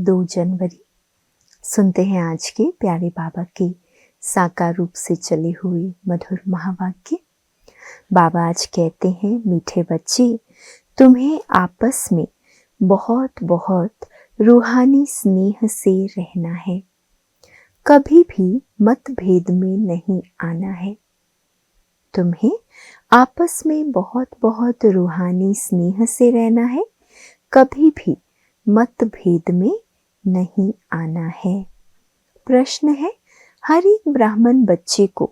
2 जनवरी। सुनते हैं आज के प्यारे बाबा के साकार रूप से चले हुए मधुर महावाक्य। बाबा आज कहते हैं, मीठे बच्चे, तुम्हें आपस में बहुत बहुत रूहानी स्नेह से रहना है, कभी भी मतभेद में नहीं आना है। तुम्हें आपस में बहुत बहुत रूहानी स्नेह से रहना है, कभी भी मतभेद में नहीं आना है। प्रश्न है, हर एक ब्राह्मण बच्चे को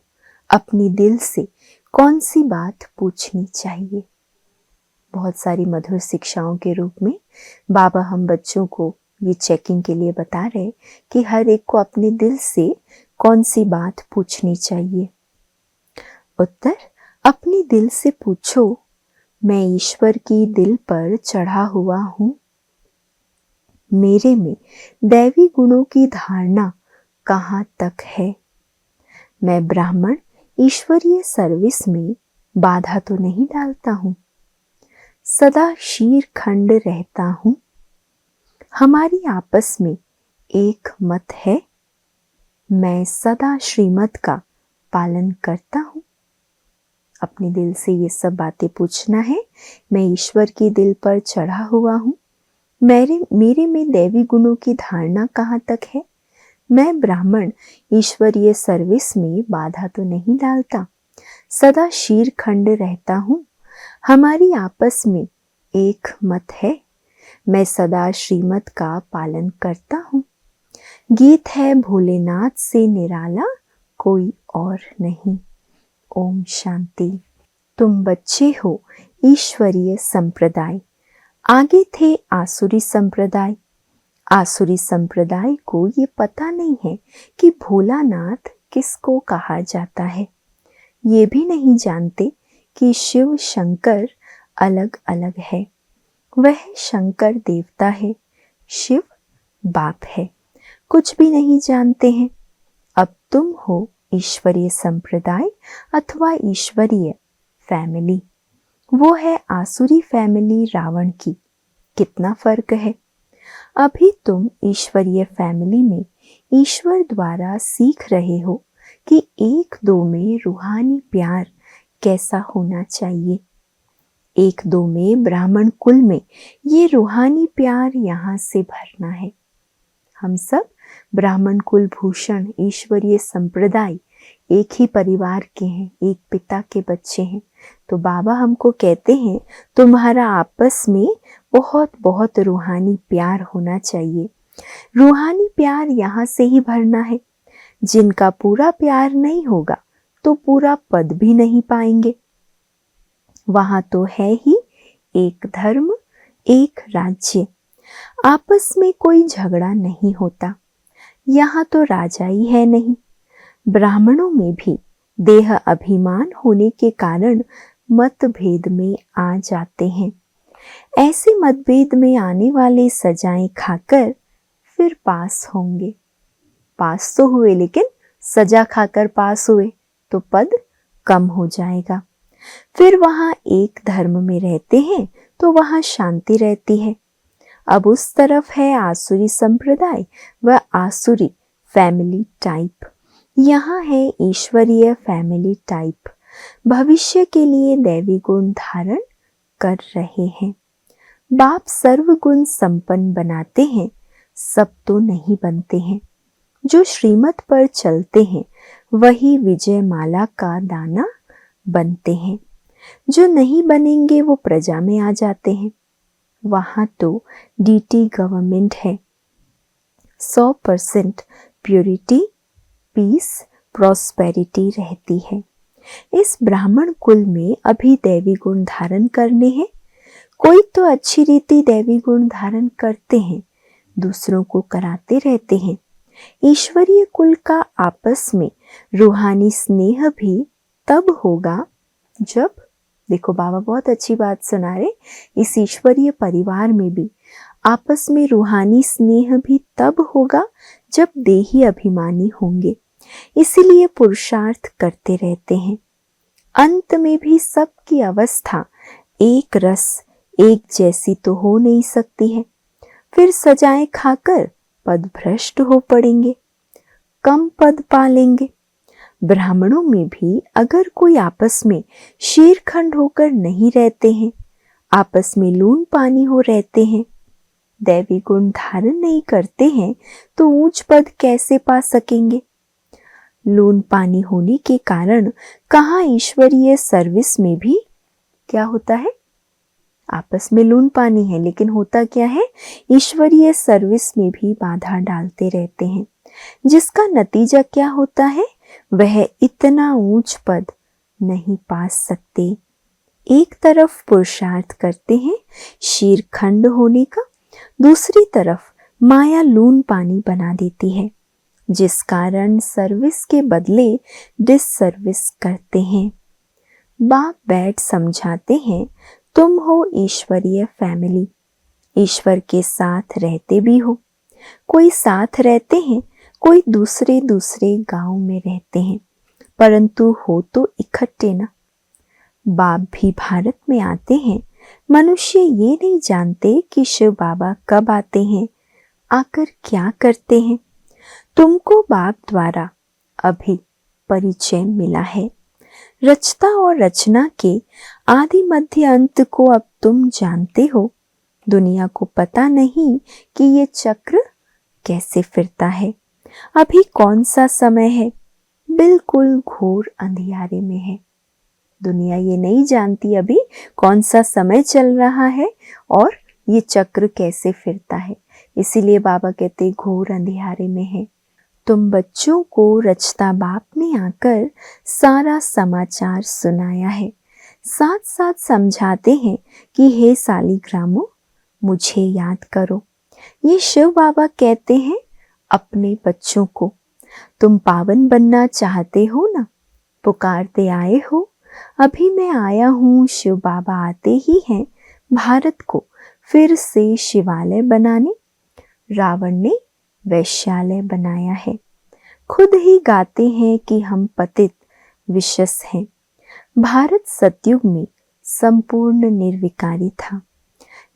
अपनी दिल से कौन सी बात पूछनी चाहिए? बहुत सारी मधुर शिक्षाओं के रूप में बाबा हम बच्चों को ये चेकिंग के लिए बता रहे कि हर एक को अपने दिल से कौन सी बात पूछनी चाहिए। उत्तर, अपनी दिल से पूछो, मैं ईश्वर की दिल पर चढ़ा हुआ हूँ। मेरे में दैवी गुणों की धारणा कहाँ तक है? मैं ब्राह्मण ईश्वरीय सर्विस में बाधा तो नहीं डालता हूँ, सदा शीर खंड रहता हूँ। हमारी आपस में एक मत है, मैं सदा श्रीमत का पालन करता हूँ। अपने दिल से ये सब बातें पूछना है। मैं ईश्वर की दिल पर चढ़ा हुआ हूँ। मेरे में दैवी गुणों की धारणा कहाँ तक है? मैं ब्राह्मण ईश्वरीय सर्विस में बाधा तो नहीं डालता, सदा शीर खंड रहता हूँ। हमारी आपस में एक मत है, मैं सदा श्रीमत का पालन करता हूँ। गीत है भोलेनाथ से निराला, कोई और नहीं। ओम शांति। तुम बच्चे हो ईश्वरीय संप्रदाय, आगे थे आसुरी संप्रदाय। आसुरी संप्रदाय को ये पता नहीं है कि भोलानाथ किसको कहा जाता है। ये भी नहीं जानते कि शिव शंकर अलग अलग है। वह शंकर देवता है, शिव बाप है। कुछ भी नहीं जानते हैं। अब तुम हो ईश्वरीय संप्रदाय अथवा ईश्वरीय फैमिली। वो है आसुरी फैमिली रावण की। कितना फर्क है। अभी तुम ईश्वरीय फैमिली में ईश्वर द्वारा सीख रहे हो कि एक दो में रूहानी प्यार कैसा होना चाहिए। एक दो में ब्राह्मण कुल में ये रूहानी प्यार यहाँ से भरना है। हम सब ब्राह्मण कुल भूषण ईश्वरीय संप्रदाय एक ही परिवार के हैं, एक पिता के बच्चे हैं। तो बाबा हमको कहते हैं, तुम्हारा आपस में बहुत बहुत रूहानी प्यार होना चाहिए। रूहानी प्यार यहाँ से ही भरना है। जिनका पूरा प्यार नहीं होगा तो पूरा पद भी नहीं पाएंगे। वहां तो है ही एक धर्म, एक राज्य। आपस में कोई झगड़ा नहीं होता। यहाँ तो राजा ही है नहीं। ब्राह्मणों में भी देह अभिमान होने के कारण मतभेद में आ जाते हैं। ऐसे मतभेद में आने वाले सजाएं खाकर फिर पास होंगे। पास तो हुए लेकिन सजा खाकर पास हुए तो पद कम हो जाएगा। फिर वहां एक धर्म में रहते हैं तो वहां शांति रहती है। अब उस तरफ है आसुरी संप्रदाय व आसुरी फैमिली टाइप। यहाँ है ईश्वरीय फैमिली टाइप। भविष्य के लिए दैवी गुण धारण कर रहे हैं। बाप सर्वगुण संपन्न बनाते हैं, सब तो नहीं बनते हैं। जो श्रीमत पर चलते हैं वही विजय माला का दाना बनते हैं। जो नहीं बनेंगे वो प्रजा में आ जाते हैं। वहां तो डीटी गवर्नमेंट है। 100% प्योरिटी, पीस, प्रॉस्पेरिटी रहती है। इस ब्राह्मण कुल में अभी दैवी गुण धारण करने हैं। कोई तो अच्छी रीति दैवी गुण धारण करते हैं, दूसरों को कराते रहते हैं। ईश्वरीय कुल का आपस में रूहानी स्नेह भी तब होगा जब, देखो बाबा बहुत अच्छी बात सुना रहे, इस ईश्वरीय परिवार में भी आपस में रूहानी स्नेह भी तब होगा जब देही अभिमानी होंगे। इसीलिए पुरुषार्थ करते रहते हैं। अंत में भी सबकी अवस्था एक रस, एक जैसी तो हो नहीं सकती है। फिर सजाएं खाकर पद भ्रष्ट हो पड़ेंगे, कम पद पालेंगे। ब्राह्मणों में भी अगर कोई आपस में शेरखंड होकर नहीं रहते हैं, आपस में लून पानी हो रहते हैं, दैवी गुण धारण नहीं करते हैं, तो ऊंच पद कैसे पा सकेंगे? लून पानी होने के कारण कहाँ ईश्वरीय सर्विस में भी क्या होता है? आपस में लून पानी है, लेकिन होता क्या है? ईश्वरीय सर्विस में भी बाधा डालते रहते हैं, जिसका नतीजा क्या होता है? वह इतना ऊंच पद नहीं पा सकते। एक तरफ पुरुषार्थ करते हैं शीरखंड होने का, दूसरी तरफ माया लून पानी बना देती है, जिस कारण सर्विस के बदले डिससर्विस करते हैं। बाप बैठ समझाते हैं, तुम हो ईश्वरीय फैमिली, ईश्वर के साथ रहते भी हो। कोई साथ रहते हैं, कोई दूसरे दूसरे गांव में रहते हैं, परंतु हो तो इकट्ठे ना। बाप भी भारत में आते हैं, मनुष्य ये नहीं जानते कि शिव बाबा कब आते हैं, आकर क्या करते हैं। तुमको बाप द्वारा अभी परिचय मिला है। रचता और रचना के आदि मध्य अंत को अब तुम जानते हो। दुनिया को पता नहीं कि ये चक्र कैसे फिरता है। अभी कौन सा समय है? बिल्कुल घोर अंधियारे में है। दुनिया ये नहीं जानती अभी कौन सा समय चल रहा है और ये चक्र कैसे फिरता है। इसीलिए बाबा कहते घोर अंधियारे में है। तुम बच्चों को रचता बाप ने आकर सारा समाचार सुनाया है, साथ साथ समझाते हैं कि हे सालिग्रामो, मुझे याद करो। ये शिव बाबा कहते हैं अपने बच्चों को, तुम पावन बनना चाहते हो ना, पुकारते आए हो। अभी मैं आया हूँ, शिव बाबा आते ही हैं भारत को फिर से शिवालय बनाने। रावण ने वैश्यालय बनाया है। खुद ही गाते हैं कि हम पतित विशस हैं। भारत सतयुग में संपूर्ण निर्विकारी था।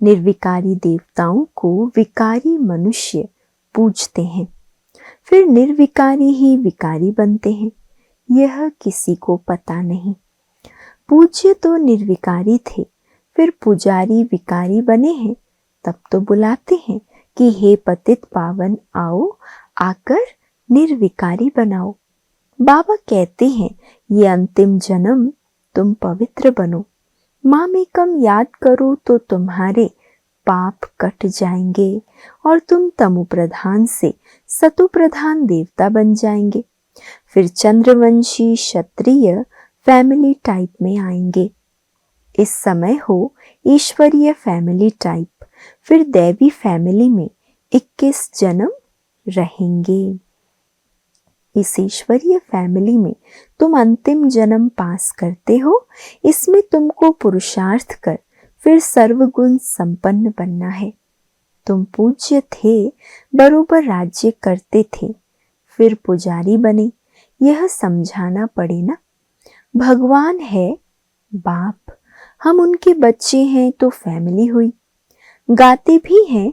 निर्विकारी देवताओं को विकारी मनुष्य पूजते हैं, फिर निर्विकारी ही विकारी बनते हैं। यह किसी को पता नहीं। पूज्य तो निर्विकारी थे, फिर पुजारी विकारी बने हैं, तब तो बुलाते हैं कि हे पतित पावन आओ, आकर निर्विकारी बनाओ। बाबा कहते हैं ये अंतिम जन्म तुम पवित्र बनो। माम एकम याद करो तो तुम्हारे पाप कट जाएंगे और तुम तमु प्रधान से सतु प्रधान देवता बन जाएंगे। फिर चंद्रवंशी क्षत्रिय फैमिली टाइप में आएंगे। इस समय हो ईश्वरीय फैमिली टाइप, फिर दैवी फैमिली में 21 जन्म रहेंगे। इस ईश्वरीय फैमिली में तुम अंतिम जन्म पास करते हो। इसमें तुमको पुरुषार्थ कर फिर सर्वगुण संपन्न बनना है। तुम पूज्य थे, बरोबर राज्य करते थे, फिर पुजारी बने। यह समझाना पड़े ना। भगवान है बाप, हम उनके बच्चे हैं तो फैमिली हुई। गाते भी हैं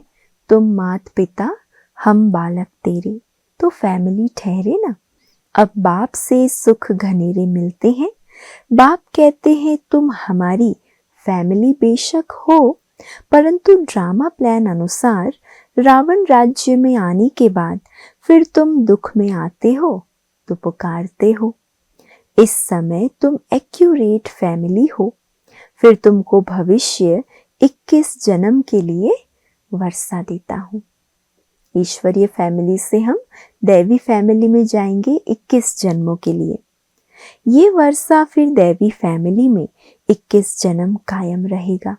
तुम मात पिता, हम बालक तेरे, तो फैमिली ठहरे ना। अब बाप से सुख घनेरे मिलते हैं। बाप कहते हैं तुम हमारी फैमिली बेशक हो, परंतु ड्रामा प्लान अनुसार रावण राज्य में आने के बाद फिर तुम दुख में आते हो तो पुकारते हो। इस समय तुम एक्यूरेट फैमिली हो। फिर तुमको भविष्य 21 जन्म के लिए वर्षा देता हूँ। ईश्वरीय फैमिली से हम दैवी फैमिली में जाएंगे 21 जन्मों के लिए। ये वर्षा फिर दैवी फैमिली में 21 जन्म कायम रहेगा।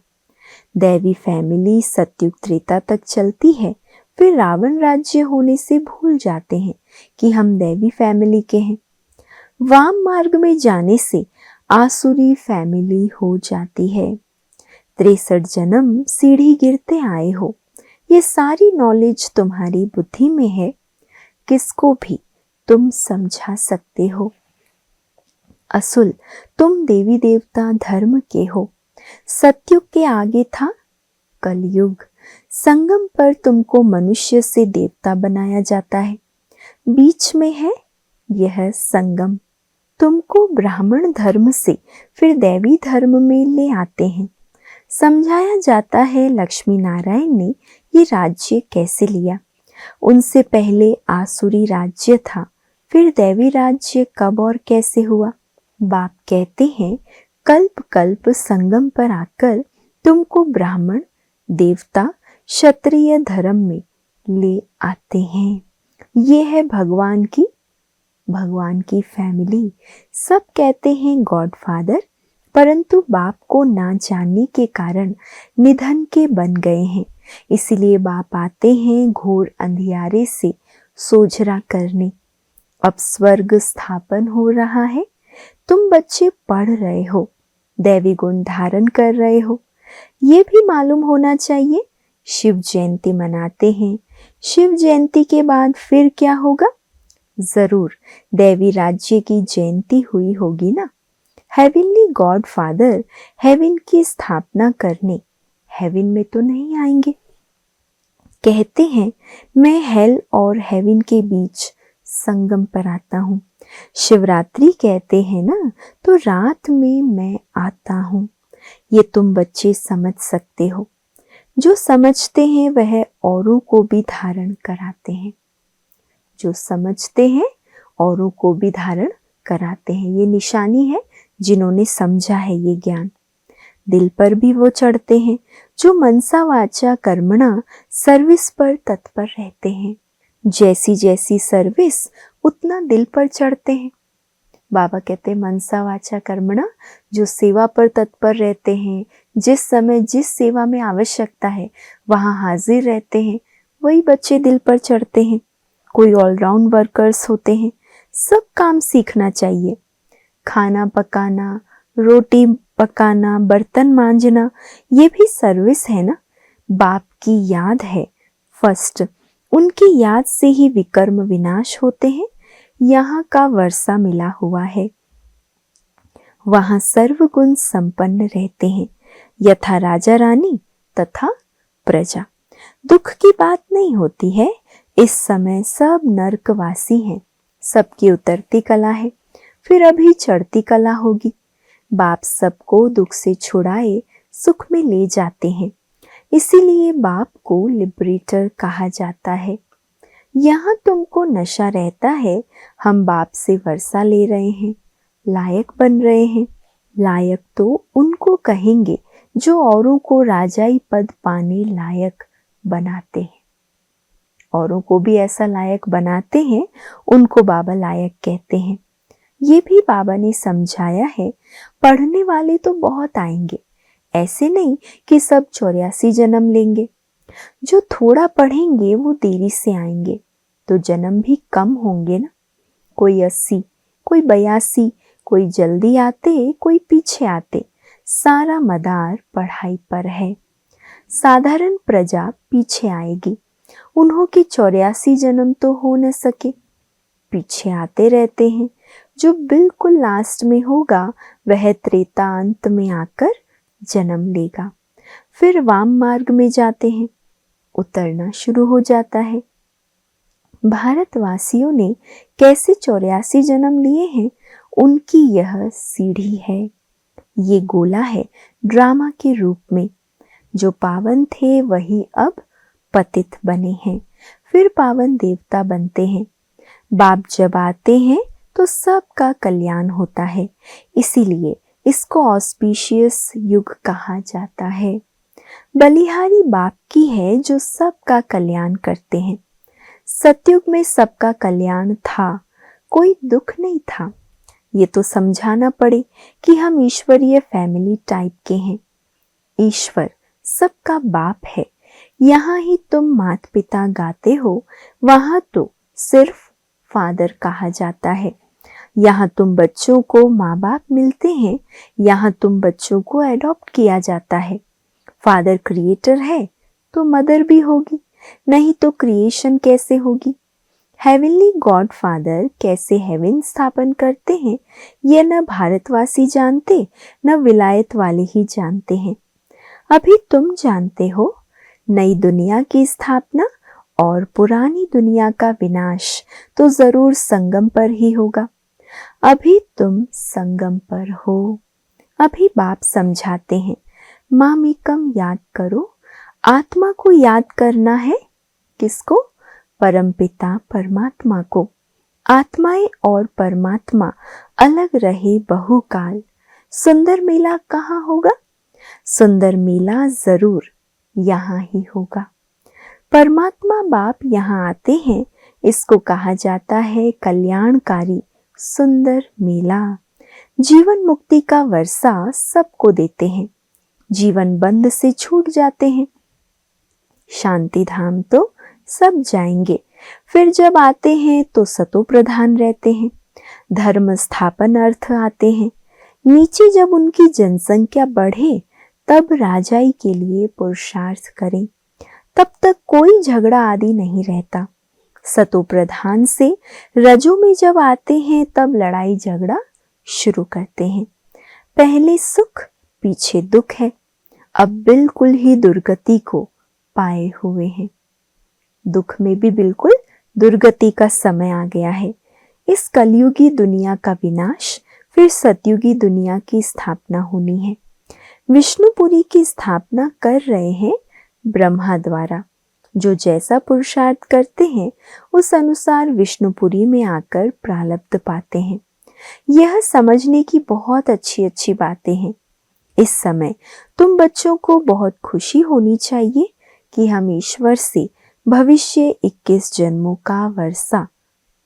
दैवी फैमिली सतयुग त्रेता तक चलती है, फिर रावण राज्य होने से भूल जाते हैं कि हम दैवी फैमिली के हैं। वाम मार्ग में जाने से आसुरी फैमिली हो जाती है। 63 जन्म सीढ़ी गिरते आए हो। ये सारी नॉलेज तुम्हारी बुद्धि में है, किसको भी तुम समझा सकते हो। असुल तुम देवी देवता धर्म के हो। सतयुग के आगे था कलयुग। संगम पर तुमको मनुष्य से देवता बनाया जाता है। बीच में है यह संगम। तुमको ब्राह्मण धर्म से फिर दैवी धर्म में ले आते हैं। समझाया जाता है लक्ष्मी नारायण ने ये राज्य कैसे लिया। उनसे पहले आसुरी राज्य था, फिर दैवी राज्य कब और कैसे हुआ। बाप कहते हैं कल्प कल्प संगम पर आकर तुमको ब्राह्मण, देवता, क्षत्रिय धर्म में ले आते हैं। ये है भगवान की फैमिली। सब कहते हैं गॉड फादर, परंतु बाप को ना जानने के कारण निधन के बन गए हैं। इसलिए बाप आते हैं घोर अंधियारे से सोझरा करने। अब स्वर्ग स्थापन हो रहा है। तुम बच्चे पढ़ रहे हो, दैवी गुण धारण कर रहे हो। ये भी मालूम होना चाहिए शिव जयंती मनाते हैं। शिव जयंती के बाद फिर क्या होगा? जरूर दैवी राज्य की जयंती हुई होगी ना। हेवनली गॉड फादर हेवन की स्थापना करने हेवन में तो नहीं आएंगे। कहते हैं मैं हेल और हेवन के बीच संगम पर आता हूँ। शिवरात्रि कहते हैं ना, तो रात में मैं आता हूँ। ये तुम बच्चे समझ सकते हो। जो समझते हैं वह औरों को भी धारण कराते हैं। जो समझते हैं औरों को भी धारण कराते हैं। ये निशानी है जिन्होंने समझा है ये ज्ञान। दिल पर भी वो चढ़ते हैं जो मनसा वाचा कर्मणा सर्विस पर तत्पर रहते हैं। जैसी जैसी सर्विस उतना दिल पर चढ़ते हैं। बाबा कहते हैं मनसा वाचा कर्मणा, जो सेवा पर तत्पर रहते हैं, जिस समय जिस सेवा में आवश्यकता है वहां हाजिर रहते हैं, वही बच्चे दिल पर चढ़ते हैं। कोई ऑलराउंड वर्कर्स होते हैं। सब काम सीखना चाहिए। खाना पकाना, रोटी पकाना, बर्तन मांजना, ये भी सर्विस है ना। बाप की याद है फर्स्ट। उनकी याद से ही विकर्म विनाश होते हैं। यहाँ का वर्षा मिला हुआ है। वहां सर्वगुण संपन्न रहते हैं, यथा राजा रानी तथा प्रजा। दुख की बात नहीं होती है। इस समय सब नरकवासी हैं। सबकी उतरती कला है, फिर अभी चढ़ती कला होगी। बाप सबको दुख से छुड़ाए सुख में ले जाते हैं। इसीलिए बाप को लिबरेटर कहा जाता है। यहाँ तुमको नशा रहता है। हम बाप से वर्षा ले रहे हैं, लायक बन रहे हैं। लायक तो उनको कहेंगे जो औरों को राजाई पद पाने लायक बनाते हैं। औरों को भी ऐसा लायक बनाते हैं, उनको बाबा लायक कहते हैं। ये भी बाबा ने समझाया है। पढ़ने वाले तो बहुत आएंगे, ऐसे नहीं कि सब 84 जन्म लेंगे। जो थोड़ा पढ़ेंगे वो देरी से आएंगे, तो जन्म भी कम होंगे ना। कोई 80, कोई 82, कोई जल्दी आते, कोई पीछे आते। सारा मदार पढ़ाई पर है। साधारण प्रजा पीछे आएगी। उन्हों के 84 जन्म तो हो न सके, पीछे आते रहते हैं। जो बिल्कुल लास्ट में होगा वह त्रेता अंत में आकर जन्म लेगा। फिर वाम मार्ग में जाते हैं, उतरना शुरू हो जाता है। भारतवासियों ने कैसे 84 जन्म लिए हैं, उनकी यह सीढ़ी है। ये गोला है ड्रामा के रूप में। जो पावन थे वही अब पतित बने हैं, फिर पावन देवता बनते हैं। बाप जब आते हैं तो सबका कल्याण होता है। इसीलिए इसको ऑस्पिशियस युग कहा जाता है। बलिहारी बाप की है जो सबका कल्याण करते हैं। सतयुग में सबका कल्याण था, कोई दुख नहीं था। ये तो समझाना पड़े कि हम ईश्वरीय फैमिली टाइप के हैं। ईश्वर सबका बाप है। यहाँ ही तुम माता पिता गाते हो, वहां तो सिर्फ फादर कहा जाता है। यहाँ तुम बच्चों को माँ बाप मिलते हैं, यहाँ तुम बच्चों को एडॉप्ट किया जाता है। फादर क्रिएटर है तो मदर भी होगी, नहीं तो क्रिएशन कैसे होगी। हेवनली गॉड फादर कैसे हेवन स्थापन करते हैं ये न भारतवासी जानते, न विलायत वाले ही जानते हैं। अभी तुम जानते हो। नई दुनिया की स्थापना और पुरानी दुनिया का विनाश तो जरूर संगम पर ही होगा। अभी तुम संगम पर हो। अभी बाप समझाते हैं, मामेकम याद करो। आत्मा को याद करना है। किसको? परमपिता परमात्मा को। आत्माएं और परमात्मा अलग रहे बहुकाल। सुंदर मेला कहाँ होगा? सुंदर मेला जरूर यहाँ ही होगा। परमात्मा बाप यहाँ आते हैं, इसको कहा जाता है कल्याणकारी सुंदर मेला। जीवन मुक्ति का वर्षा सबको देते हैं। जीवन बंध से छूट जाते हैं। शांति धाम तो सब जाएंगे, फिर जब आते हैं तो सतो प्रधान रहते हैं। धर्म स्थापन अर्थ आते हैं। नीचे जब उनकी जनसंख्या बढ़े तब राजाई के लिए पुरुषार्थ करें। तब तक कोई झगड़ा आदि नहीं रहता। सतो प्रधान से रजो में जब आते हैं तब लड़ाई झगड़ा शुरू करते हैं। पहले सुख पीछे दुख है। अब बिल्कुल ही दुर्गति को पाए हुए हैं। दुख में भी बिल्कुल दुर्गति का समय आ गया है। इस कलयुगी दुनिया का विनाश, फिर सतयुगी दुनिया की स्थापना होनी है। विष्णुपुरी की स्थापना कर रहे हैं ब्रह्मा द्वारा। जो जैसा पुरुषार्थ करते हैं उस अनुसार विष्णुपुरी में आकर प्रारब्ध पाते हैं। यह समझने की बहुत अच्छी अच्छी बातें हैं। इस समय तुम बच्चों को बहुत खुशी होनी चाहिए कि हम ईश्वर से भविष्य 21 जन्मों का वर्षा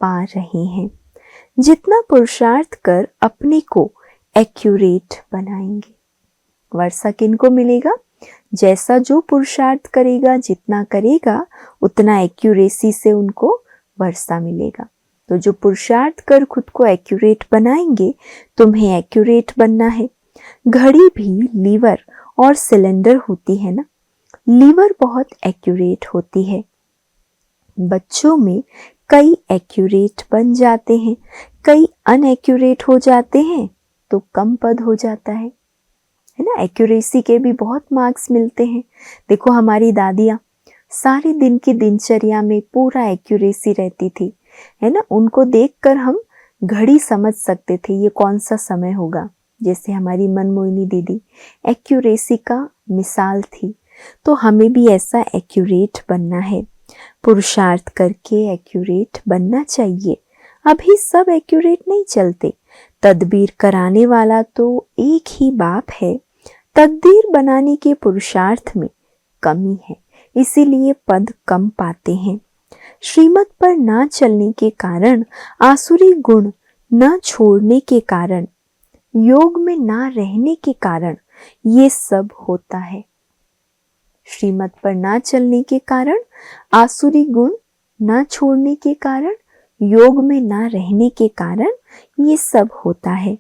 पा रहे हैं। जितना पुरुषार्थ कर अपने को एक्यूरेट बनाएंगे। वर्षा किनको मिलेगा? जैसा जो पुरुषार्थ करेगा, जितना करेगा उतना एक्यूरेसी से उनको वर्षा मिलेगा। तो जो पुरुषार्थ कर खुद को एक्यूरेट बनाएंगे, तुम्हें एक्यूरेट बनना है। घड़ी भी लीवर और सिलेंडर होती है ना। लीवर बहुत एक्यूरेट होती है। बच्चों में कई एक्यूरेट बन जाते हैं, कई अनएक्यूरेट हो जाते हैं तो कम पद हो जाता है ना। एक्यूरेसी के भी बहुत मार्क्स मिलते हैं। देखो हमारी दादियाँ सारे दिन की दिनचर्या में पूरा एक्यूरेसी रहती थी, है ना। उनको देखकर हम घड़ी समझ सकते थे ये कौन सा समय होगा। जैसे हमारी मनमोहिनी दीदी एक्यूरेसी का मिसाल थी। तो हमें भी ऐसा एक्यूरेट बनना है। पुरुषार्थ करके एक्यूरेट बनना चाहिए। अभी सब एक्यूरेट नहीं चलते। तदबीर कराने वाला तो एक ही बाप है। तकदीर बनाने के पुरुषार्थ में कमी है, इसीलिए पद कम पाते हैं। श्रीमत पर ना चलने के कारण, आसुरी गुण न छोड़ने के कारण, योग में ना रहने के कारण ये सब होता है। श्रीमत पर ना चलने के कारण, आसुरी गुण ना छोड़ने के कारण, योग में ना रहने के कारण ये सब होता है।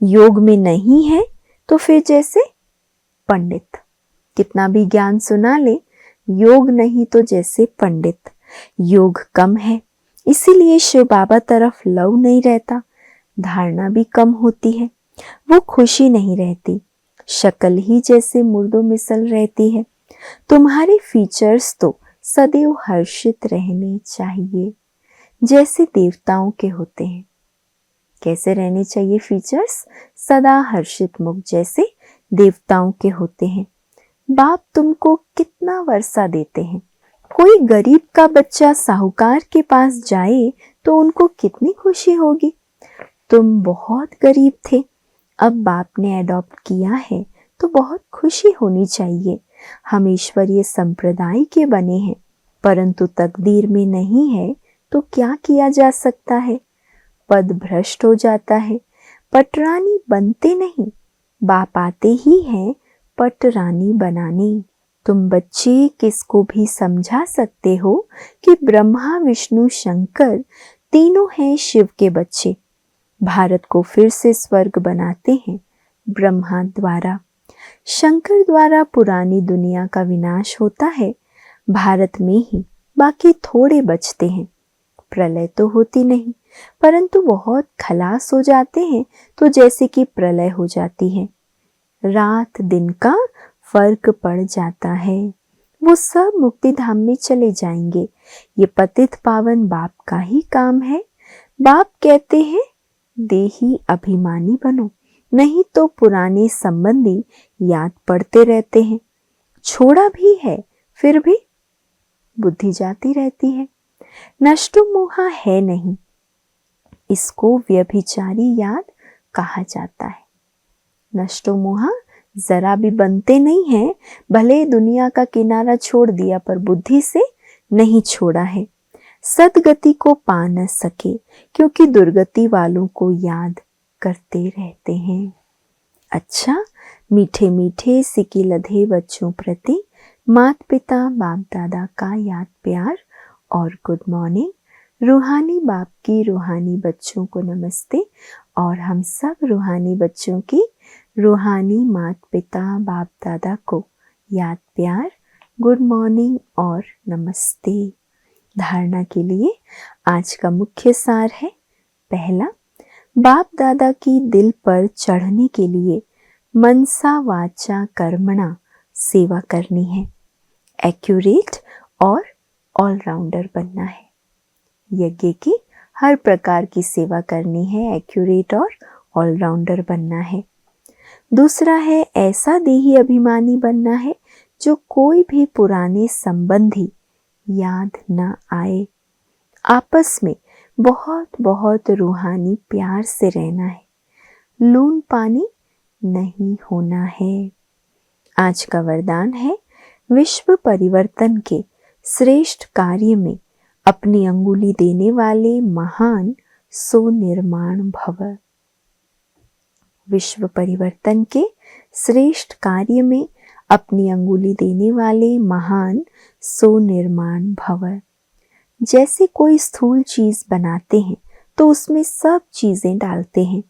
योग में नहीं है तो फिर जैसे पंडित कितना भी ज्ञान सुना ले, योग नहीं तो जैसे पंडित। योग कम है, इसीलिए शिव बाबा तरफ लव नहीं रहता। धारणा भी कम होती है, वो खुशी नहीं रहती। शक्ल ही जैसे मुर्दों मिसल रहती है। तुम्हारे फीचर्स तो सदैव हर्षित रहने चाहिए, जैसे देवताओं के होते हैं। कैसे रहने चाहिए फीचर्स? सदा हर्षित मुख जैसे देवताओं के होते हैं। बाप तुमको कितना वर्षा देते हैं। कोई गरीब का बच्चा साहूकार के पास जाए तो उनको कितनी खुशी होगी। तुम बहुत गरीब थे, अब बाप ने अडॉप्ट किया है तो बहुत खुशी होनी चाहिए। हम ईश्वरीय संप्रदाय के बने हैं, परंतु तकदीर में नहीं है तो क्या किया जा सकता है। पद भ्रष्ट हो जाता है। पटरानी बनते नहीं, बाप आते ही हैं पटरानी बनाने। तुम बच्चे किसको भी समझा सकते हो कि ब्रह्मा विष्णु शंकर तीनों हैं शिव के बच्चे। भारत को फिर से स्वर्ग बनाते हैं ब्रह्मा द्वारा। शंकर द्वारा पुरानी दुनिया का विनाश होता है भारत में ही, बाकी थोड़े बचते हैं। प्रलय तो होती नहीं, परंतु बहुत खलास हो जाते हैं तो जैसे कि प्रलय हो जाती है। रात दिन का फर्क पड़ जाता है। वो सब मुक्ति धाम में चले जाएंगे। ये पतित पावन बाप का ही काम है। बाप कहते हैं देही अभिमानी बनो, नहीं तो पुराने संबंधी याद पड़ते रहते हैं। छोड़ा भी है फिर भी बुद्धि जाती रहती है। नष्टो मोहा है नहीं, इसको व्यभिचारी याद कहा जाता है। नष्टो मोहा जरा भी बनते नहीं है, भले दुनिया का किनारा छोड़ दिया पर बुद्धि से नहीं छोड़ा है। सदगति को पा न सके क्योंकि दुर्गति वालों को याद करते रहते हैं। अच्छा, मीठे मीठे सिकी लधे बच्चों प्रति माता पिता बाप दादा का याद प्यार और गुड मॉर्निंग। रूहानी बाप की रूहानी बच्चों को नमस्ते और हम सब रूहानी बच्चों की रूहानी माता पिता बाप दादा को याद प्यार, गुड मॉर्निंग और नमस्ते। धारणा के लिए आज का मुख्य सार है। पहला, बाप दादा की दिल पर चढ़ने के लिए मनसा वाचा कर्मणा सेवा करनी है। एक्यूरेट और ऑलराउंडर बनना है। यज्ञ की हर प्रकार की सेवा करनी है, एक्यूरेट और ऑलराउंडर बनना है। दूसरा है ऐसा देही अभिमानी बनना है जो कोई भी पुराने संबंधी याद न आए। आपस में बहुत बहुत रूहानी प्यार से रहना है। लून पानी नहीं होना है। आज का वरदान है विश्व परिवर्तन के श्रेष्ठ कार्य में अपनी अंगुली देने वाले महान सो निर्माण भव। विश्व परिवर्तन के श्रेष्ठ कार्य में अपनी अंगुली देने वाले महान सो निर्माण भव। जैसे कोई स्थूल चीज बनाते हैं तो उसमें सब चीजें डालते हैं।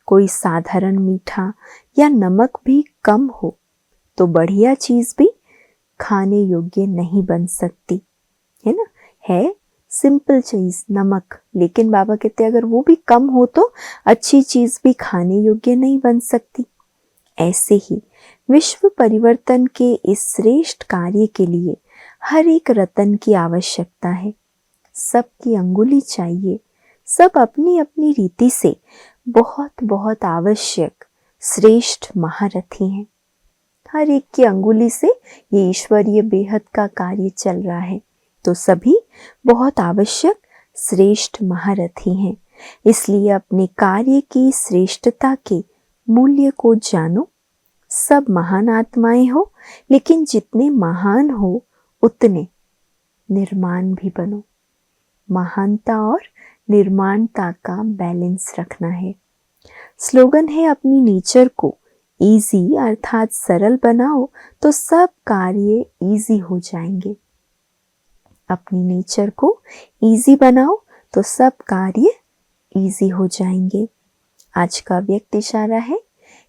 कोई साधारण मीठा या नमक भी कम हो तो बढ़िया चीज भी खाने योग्य नहीं बन सकती, है ना। है सिंपल चीज नमक, लेकिन बाबा कहते हैं अगर वो भी कम हो तो अच्छी चीज भी खाने योग्य नहीं बन सकती। ऐसे ही विश्व परिवर्तन के इस श्रेष्ठ कार्य के लिए हर एक रतन की आवश्यकता है। सबकी अंगुली चाहिए। सब अपनी अपनी रीति से बहुत बहुत आवश्यक श्रेष्ठ महारथी हैं। हर एक की अंगुली से ये ईश्वरीय बेहद का कार्य चल रहा है, तो सभी बहुत आवश्यक श्रेष्ठ महारथी हैं। इसलिए अपने कार्य की श्रेष्ठता के मूल्य को जानो। सब महान आत्माएं हो, लेकिन जितने महान हो उतने निर्माण भी बनो। महानता और निर्माणता का बैलेंस रखना है। स्लोगन है अपनी नेचर को इजी अर्थात सरल बनाओ तो सब कार्य इजी हो जाएंगे। अपनी नेचर को इजी बनाओ तो सब कार्य इजी हो जाएंगे। आज का व्यक्त इशारा है।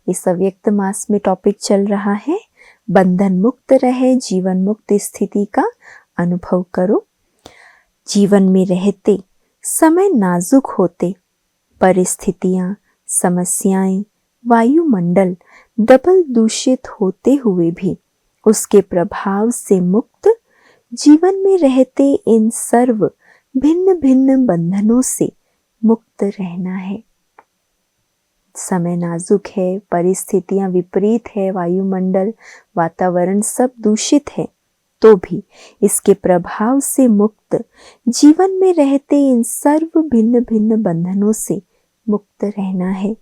इस अव्यक्त मास में टॉपिक चल रहा है बंधन मुक्त रहे जीवन मुक्त स्थिति का अनुभव करो। जीवन में रहते समय नाजुक होते, परिस्थितियां, समस्याएं, वायुमंडल डबल दूषित होते हुए भी उसके प्रभाव से मुक्त, जीवन में रहते इन सर्व भिन्न भिन्न बंधनों से मुक्त रहना है। समय नाजुक है, परिस्थितियां विपरीत है, वायुमंडल वातावरण सब दूषित है, तो भी इसके प्रभाव से मुक्त, जीवन में रहते इन सर्व भिन्न भिन्न बंधनों से मुक्त रहना है।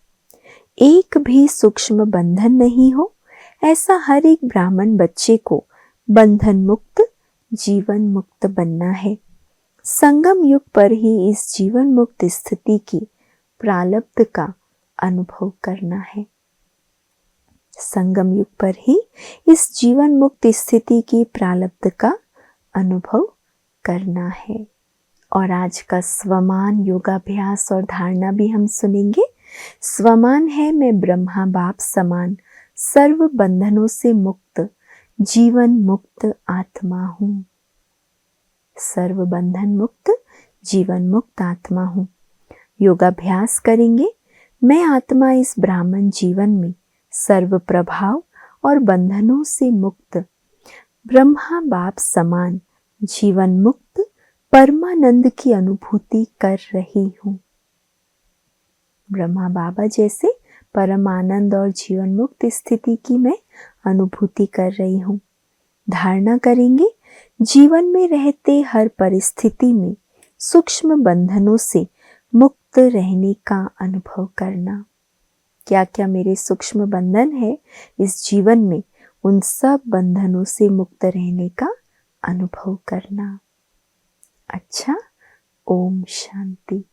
एक भी सूक्ष्म बंधन नहीं हो, ऐसा हर एक ब्राह्मण बच्चे को बंधन मुक्त जीवन मुक्त बनना है। संगम युग पर ही इस जीवन मुक्त स्थिति की प्रारब्ध का अनुभव करना है। संगम युग पर ही इस जीवन मुक्त स्थिति की प्रारब्ध का अनुभव करना है। और आज का स्वमान योगाभ्यास और धारणा भी हम सुनेंगे। स्वमान है मैं ब्रह्मा बाप समान, सर्व बंधनों से मुक्त, जीवन मुक्त आत्मा हूँ। सर्व बंधन मुक्त, जीवन मुक्त आत्मा हूँ। योगाभ्यास करेंगे। मैं आत्मा इस ब्राह्मण जीवन में सर्व प्रभाव और बंधनों से मुक्त, ब्रह्मा बाप समान जीवन मुक्त परमानंद की अनुभूति कर रही हूँ। ब्रह्मा बाबा जैसे परम आनंद और जीवन मुक्त स्थिति की मैं अनुभूति कर रही हूँ। धारणा करेंगे, जीवन में रहते हर परिस्थिति में सूक्ष्म बंधनों से मुक्त रहने का अनुभव करना। क्या क्या मेरे सूक्ष्म बंधन है इस जीवन में, उन सब बंधनों से मुक्त रहने का अनुभव करना। अच्छा, ओम शांति।